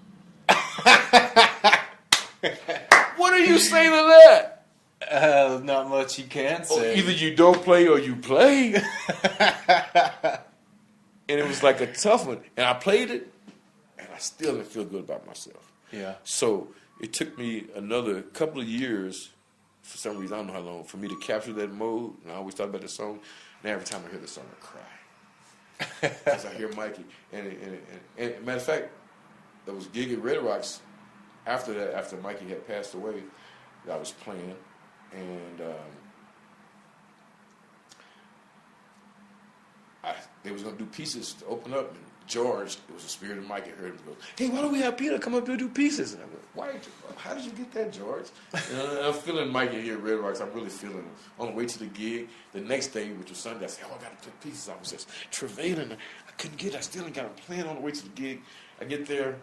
What do you say to that? Not much you can say. Either you don't play or you play. And it was like a tough one. And I played it, and I still didn't feel good about myself. Yeah. So it took me another couple of years, for some reason, I don't know how long, for me to capture that mode. And I always thought about the song. And every time I hear the song, I cry. Because I hear Mikey. And matter of fact, there was a gig at Red Rocks after that, after Mikey had passed away, that I was playing. And they was going to do Pieces to open up. And George, it was the spirit of Mikey, heard him go, "Hey, why don't we have Peter come up here and do Pieces?" And I went, "Why? How did you get that, George?" And I'm feeling Mikey here at Red Rocks. I'm really feeling him. On the way to the gig, the next day, which was Sunday, I said, "Oh, I got to play Pieces." I was just travailing. I couldn't get it. I still ain't got a plan on the way to the gig. I get there,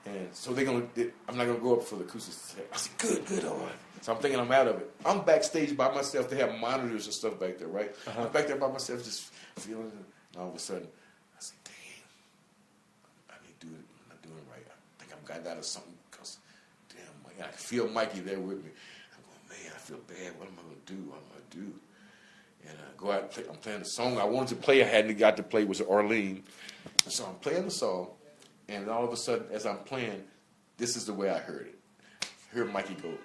and so I'm not gonna go up for the acoustics. I said, "Good, all right." So I'm thinking I'm out of it. I'm backstage by myself. They have monitors and stuff back there, right? Uh-huh. I'm back there by myself, just feeling it. And all of a sudden, I said, "Damn, I ain't doing it. I'm not doing it right. I think I'm got out of something because, damn, I can feel Mikey there with me. I'm going, man, I feel bad. What am I gonna do? What am I gonna do?" And I go out and play. I'm playing the song I wanted to play. I hadn't got to play was Arlene. And so I'm playing the song. And all of a sudden, as I'm playing, this is the way I heard it. I hear Mikey go,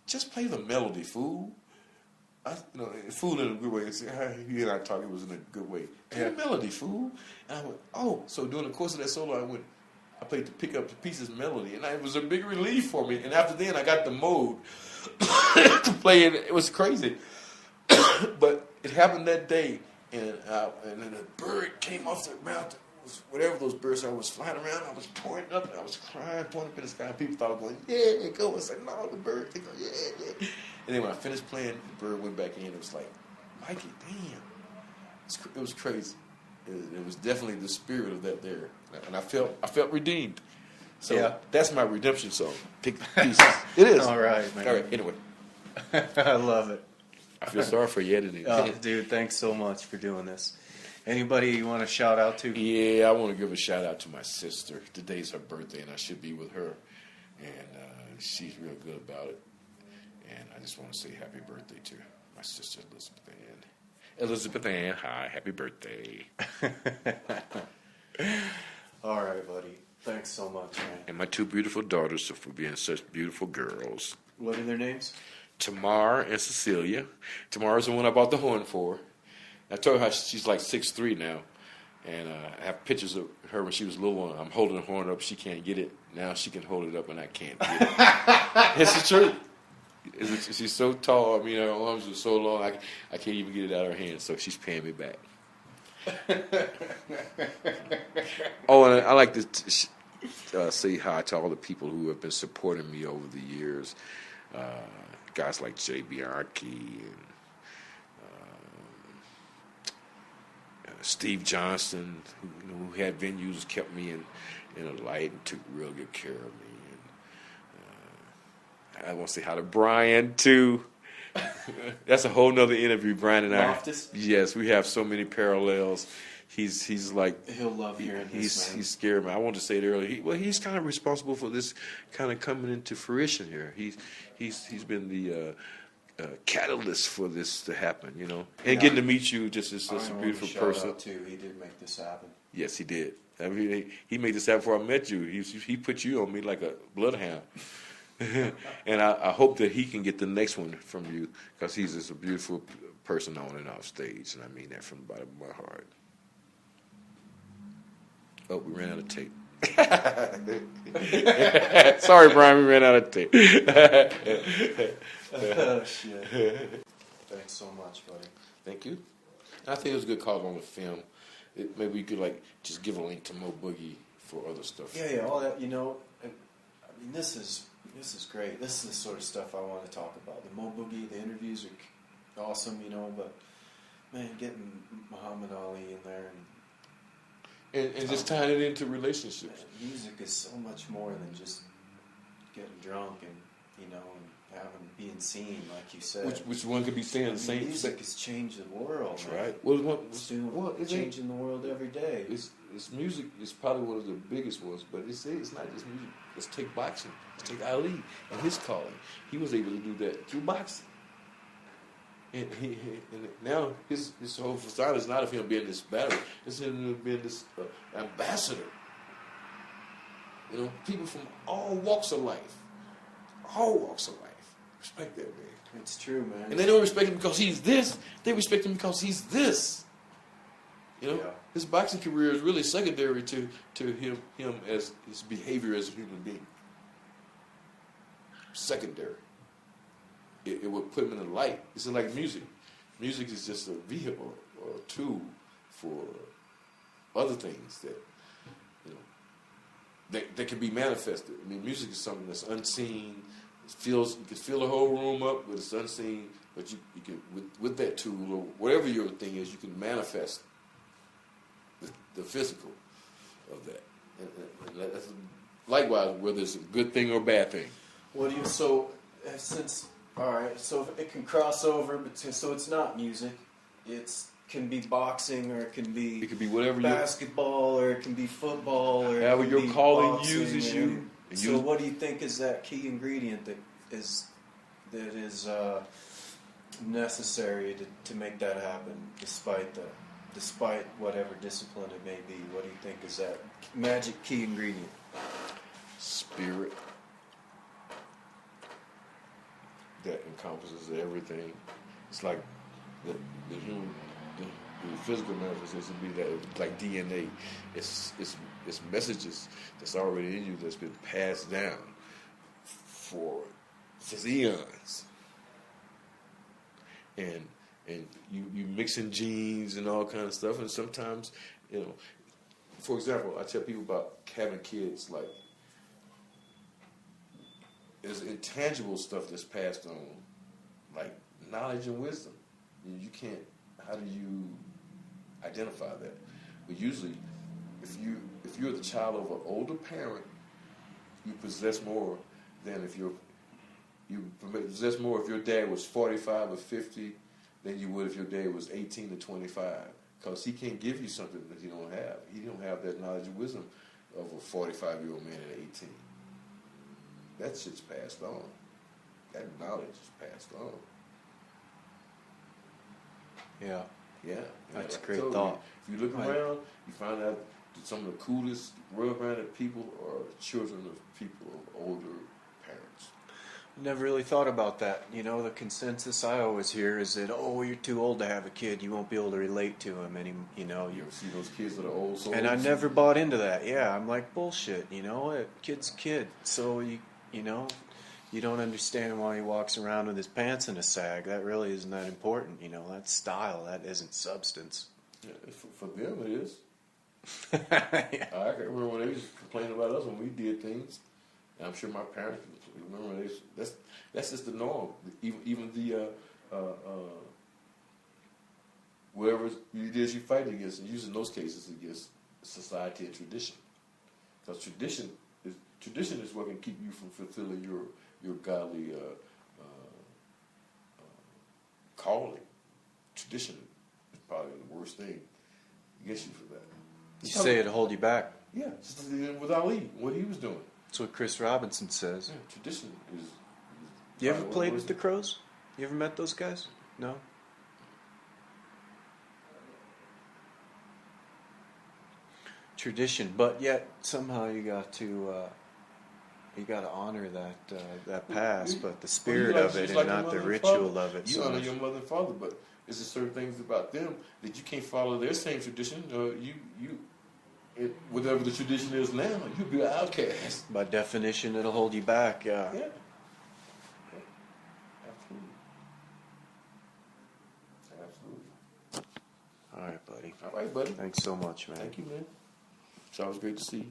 "Just play the melody, fool." Fool in a good way. He and I talked, it was in a good way. "Play the melody, fool." And I went, "Oh." So during the course of that solo, I played to pick up the Pieces melody. And it was a big relief for me. And after then, I got the mode to play it. It was crazy. But it happened that day. And then a bird came off the mountain. Whatever those birds are was flying around, I was pointing up and I was crying, pointing up in the sky. People thought I was going, "Yeah, go." I said, "No, the bird." They go, "Yeah." And then when I finished playing, the bird went back in. It was like, Mikey, damn. It was crazy. It was definitely the spirit of that there. And I felt redeemed. So yeah. That's my redemption song. Pick the Pieces. It is. All right, man. All right, anyway. I love it. I feel sorry for you editing. Oh, dude, thanks so much for doing this. Anybody you want to shout out to? Yeah, I want to give a shout out to my sister. Today's her birthday, and I should be with her. And she's real good about it. And I just want to say happy birthday to my sister, Elizabeth Ann. Elizabeth Ann, hi, happy birthday. All right, buddy. Thanks so much, man. And my two beautiful daughters for being such beautiful girls. What are their names? Tamar and Cecilia. Tamar's the one I bought the horn for. I told her how she's like 6'3" now, and I have pictures of her when she was a little one. I'm holding the horn up, she can't get it. Now she can hold it up, and I can't get it. It's the truth. She's so tall. I mean, her arms are so long, I can't even get it out of her hands. So she's paying me back. Oh, and I like to say hi to all the people who have been supporting me over the years. Guys like Jay Bianchi and Steve Johnson, who had venues, kept me in a light and took real good care of me. And I want to say hi to Brian too. That's a whole nother interview, Brian and I. Loftus? Yes, we have so many parallels he's like He'll love hearing this, man. he's scared. Man. I wanted to say it earlier. He's kind of responsible for this kind of coming into fruition here. He's been the catalyst for this to happen, you know, and Yeah. getting to meet you just is I such a want beautiful to shout person. out too. He did make this happen. Yes, he did. I mean, he made this happen before I met you. He put you on me like a bloodhound. And I hope that he can get the next one from you, because he's just a beautiful person on and off stage, and I mean that from the bottom of my heart. Oh, we ran out of tape. Sorry, Brian, we ran out of tape. Oh, shit. Thanks so much, buddy. Thank you. I think it was a good call on the film. Maybe you could like just give a link to Mo Boogie for other stuff. Yeah, all that, you know. I mean, this is great. This is the sort of stuff I want to talk about. The Mo Boogie, the interviews are awesome, you know. But man, getting Muhammad Ali in there And just tying it into relationships. man, music is so much more than just getting drunk and you know and being seen, like you said. Which one could be saying the same? Music has changed the world. That's man. right. It's changing the world every day. It's music is probably one of the biggest ones, but it's not just music. Let's take boxing. Let's take Ali and his calling. He was able to do that through boxing. And now his whole facade is not of him being this battle. It's him being this ambassador. You know, people from all walks of life. All walks of life. Respect that man. It's true, man. And they don't respect him because he's this. They respect him because he's this. You know, Yeah. his boxing career is really secondary to him as his behavior as a human being. Secondary. It would put him in the light. It's like music. Music is just a vehicle or a tool for other things that you know that can be manifested. I mean, music is something that's unseen. You can fill the whole room up, but it's unseen. But you can with that tool or whatever your thing is, you can manifest the physical of that. And that's likewise, whether it's a good thing or a bad thing. What do you all right, so it can cross over, but so it's not music. It can be boxing, or it can be Whatever basketball, or it can be football, or however it can your be calling boxing, uses you. So what do you think is that key ingredient that is necessary to make that happen, despite whatever discipline it may be? What do you think is that magic key ingredient? Spirit. That encompasses everything. It's like the human, the physical manifestation would be that it's like DNA. It's messages that's already in you that's been passed down since eons. And you mixing genes and all kinds of stuff, and sometimes, you know, for example, I tell people about having kids, like there's intangible stuff that's passed on, like knowledge and wisdom. You can't. How do you identify that? But usually, if you're the child of an older parent, you possess more than if you possess more if your dad was 45 or 50 than you would if your dad was 18 to 25. Because he can't give you something that you don't have. He don't have that knowledge and wisdom of a 45-year-old man at 18. That shit's passed on. That knowledge is passed on. Yeah. Yeah. That's like a great I told thought. You, if you look around, you find out that some of the coolest, well-rounded people are children of people of older parents. Never really thought about that. You know, the consensus I always hear is that, oh, you're too old to have a kid. You won't be able to relate to him anymore. You know, You ever see those kids that are old souls? and I never bought into that. Yeah, I'm like, bullshit. You know, a kid's a kid. So you know, you don't understand why he walks around with his pants in a sag. That really isn't that important. You know, that's style. That isn't substance. Yeah, for them it is. Yeah. I can remember when they used to complain about us when we did things. And I'm sure my parents remember that's just the norm. Even the whatever it is you fight against, and usually in those cases against society and tradition. Because tradition is what can keep you from fulfilling your godly calling. Tradition is probably the worst thing. against you for that. You say it'll hold you back. Yeah, just with Ali, what he was doing. That's what Chris Robinson says. Yeah, tradition is You ever played with the Crows? You ever met those guys? No? Tradition, but yet somehow you got to honor that past, but the spirit of it and not the ritual of it. You honor your mother and father, but there's certain things about them that you can't follow their same tradition. Whatever the tradition is now, you'll be an outcast. By definition, it'll hold you back. Yeah. Yeah. Absolutely. Absolutely. All right, buddy. All right, buddy. Thanks so much, man. Thank you, man. It's always great to see you.